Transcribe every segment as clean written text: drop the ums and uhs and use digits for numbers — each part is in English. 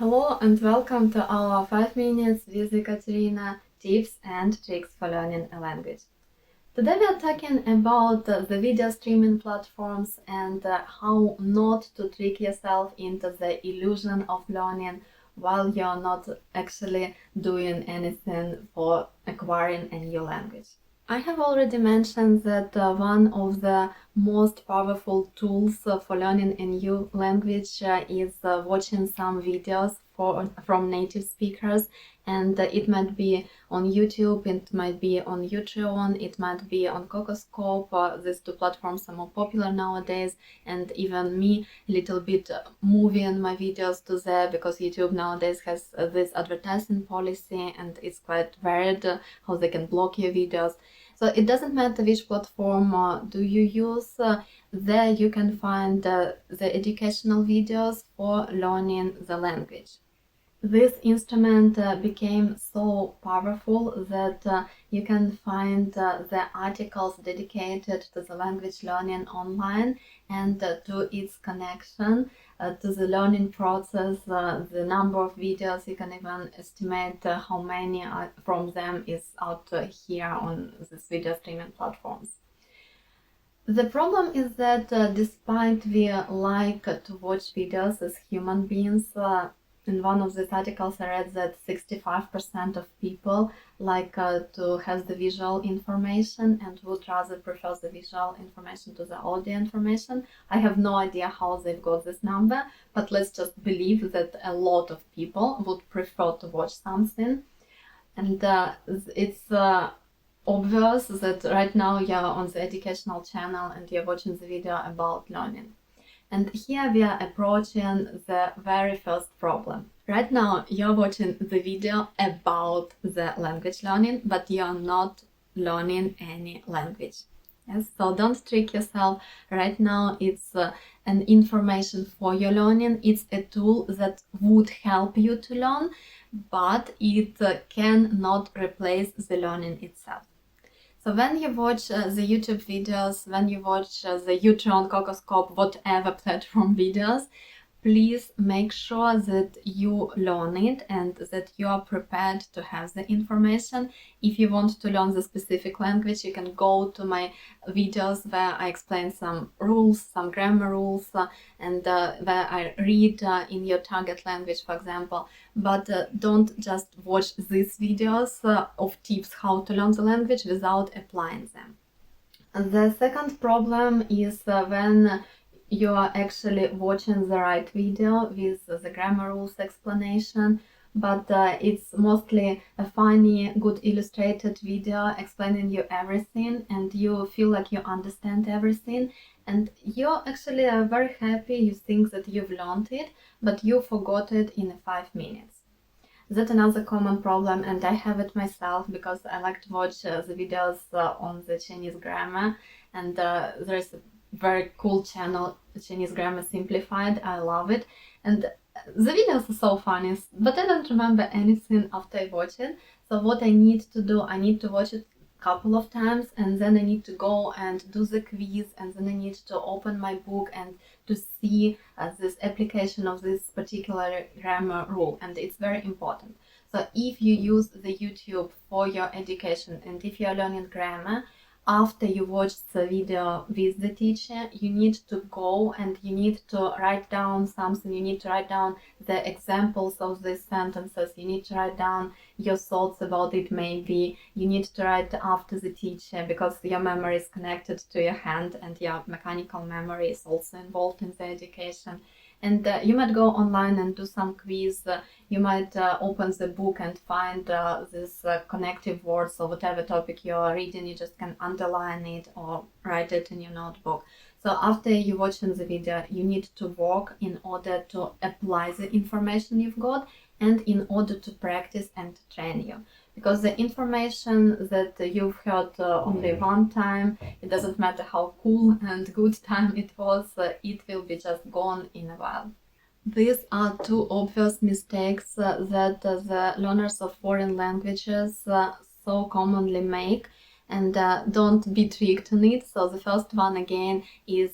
Hello and welcome to our 5 minutes with Ekaterina tips and tricks for learning a language. Today we are talking about the video streaming platforms and how not to trick yourself into the illusion of learning while you're not actually doing anything for acquiring a new language. I have already mentioned that one of the most powerful tools for learning a new language is watching some videos from native speakers, and it might be on YouTube, it might be on Utreon, it might be on Cocoscope. These two platforms are more popular nowadays, and even me a little bit moving my videos to there because YouTube nowadays has this advertising policy and it's quite varied how they can block your videos. So it doesn't matter which platform do you use, there you can find the educational videos for learning the language. This instrument became so powerful that you can find the articles dedicated to the language learning online and to its connection to the learning process, the number of videos. You can even estimate how many from them is out here on these video streaming platforms. The problem is that despite we like to watch videos as human beings, in one of these articles I read that 65% of people like to have the visual information and would rather prefer the visual information to the audio information. I have no idea how they've got this number, but let's just believe that a lot of people would prefer to watch something. And it's obvious that right now you're on the educational channel and you're watching the video about learning. And here we are approaching the very first problem. Right now you're watching the video about the language learning, but you're not learning any language. Yes, so don't trick yourself. Right now it's an information for your learning. It's a tool that would help you to learn, but it cannot replace the learning itself. So when you watch the YouTube videos, when you watch the Utreon, Cocoscope, whatever platform videos, please make sure that you learn it and that you are prepared to have the information. If you want to learn the specific language, you can go to my videos where I explain some rules, some grammar rules, and where I read in your target language, for example. But don't just watch these videos of tips how to learn the language without applying them. The second problem is when you are actually watching the right video with the grammar rules explanation, but it's mostly a funny, good illustrated video explaining you everything, and you feel like you understand everything, and you're actually very happy. You think that you've learned it, but you forgot it in 5 minutes. That's another common problem, and I have it myself because I like to watch the videos on the Chinese grammar, and there's a very cool channel, Chinese Grammar Simplified. I love it, and the videos are so funny, but I don't remember anything after I watch it. So what I need to do, I need to watch it a couple of times, and then I need to go and do the quiz, and then I need to open my book and to see this application of this particular grammar rule, and it's very important. So if you use the YouTube for your education and if you're learning grammar, after you watch the video with the teacher, you need to go and you need to write down something. You need to write down the examples of these sentences. You need to write down your thoughts about it. Maybe you need to write after the teacher because your memory is connected to your hand and your mechanical memory is also involved in the education. And you might go online and do some quiz. You might open the book and find these connective words or whatever topic you're reading. You just can underline it or write it in your notebook. So after you're watching the video, you need to work in order to apply the information you've got and in order to practice and train you. Because the information that you've heard only one time, it doesn't matter how cool and good time it was, it will be just gone in a while. These are two obvious mistakes that the learners of foreign languages so commonly make, and don't be tricked on it. So the first one again is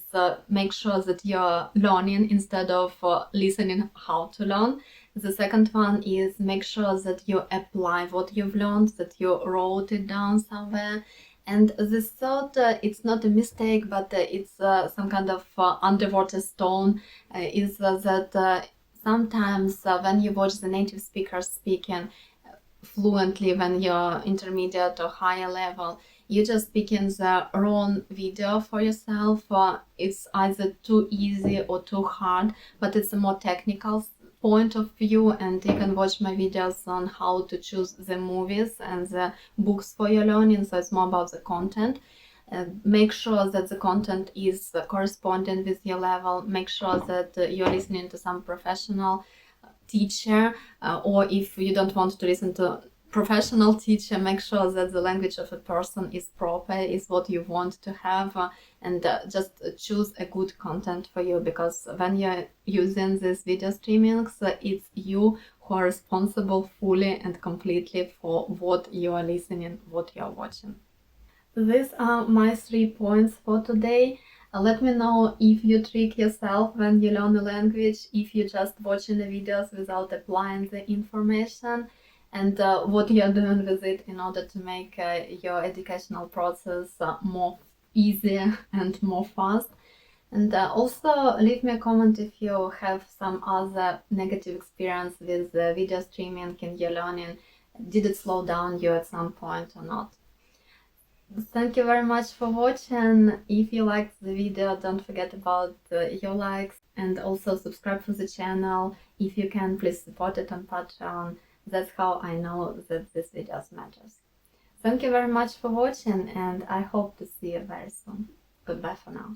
make sure that you're learning instead of listening how to learn. The second one is make sure that you apply what you've learned, that you wrote it down somewhere. And the third, it's not a mistake, but it's some kind of underwater stone, is that sometimes when you watch the native speakers speaking fluently when you're intermediate or higher level, you just picking the wrong video for yourself. It's either too easy or too hard, but it's a more technical point of view, and you can watch my videos on how to choose the movies and the books for your learning, so it's more about the content. Make sure that the content is corresponding with your level. Make sure that you're listening to some professional teacher, or if you don't want to listen to professional teacher, make sure that the language of a person is proper, is what you want to have, and just choose a good content for you, because when you're using this video streaming, it's you who are responsible fully and completely for what you are listening, what you are watching. These are my 3 points for today. Let me know if you trick yourself when you learn a language, if you're just watching the videos without applying the information, and what you're doing with it in order to make your educational process more easier and more fast. And also leave me a comment if you have some other negative experience with video streaming in your learning. Did it slow down you at some point or not? Thank you very much for watching. If you liked the video, don't forget about your likes, and also subscribe to the channel. If you can, please support it on Patreon. That's how I know that this video matters. Thank you very much for watching, and I hope to see you very soon. Goodbye for now.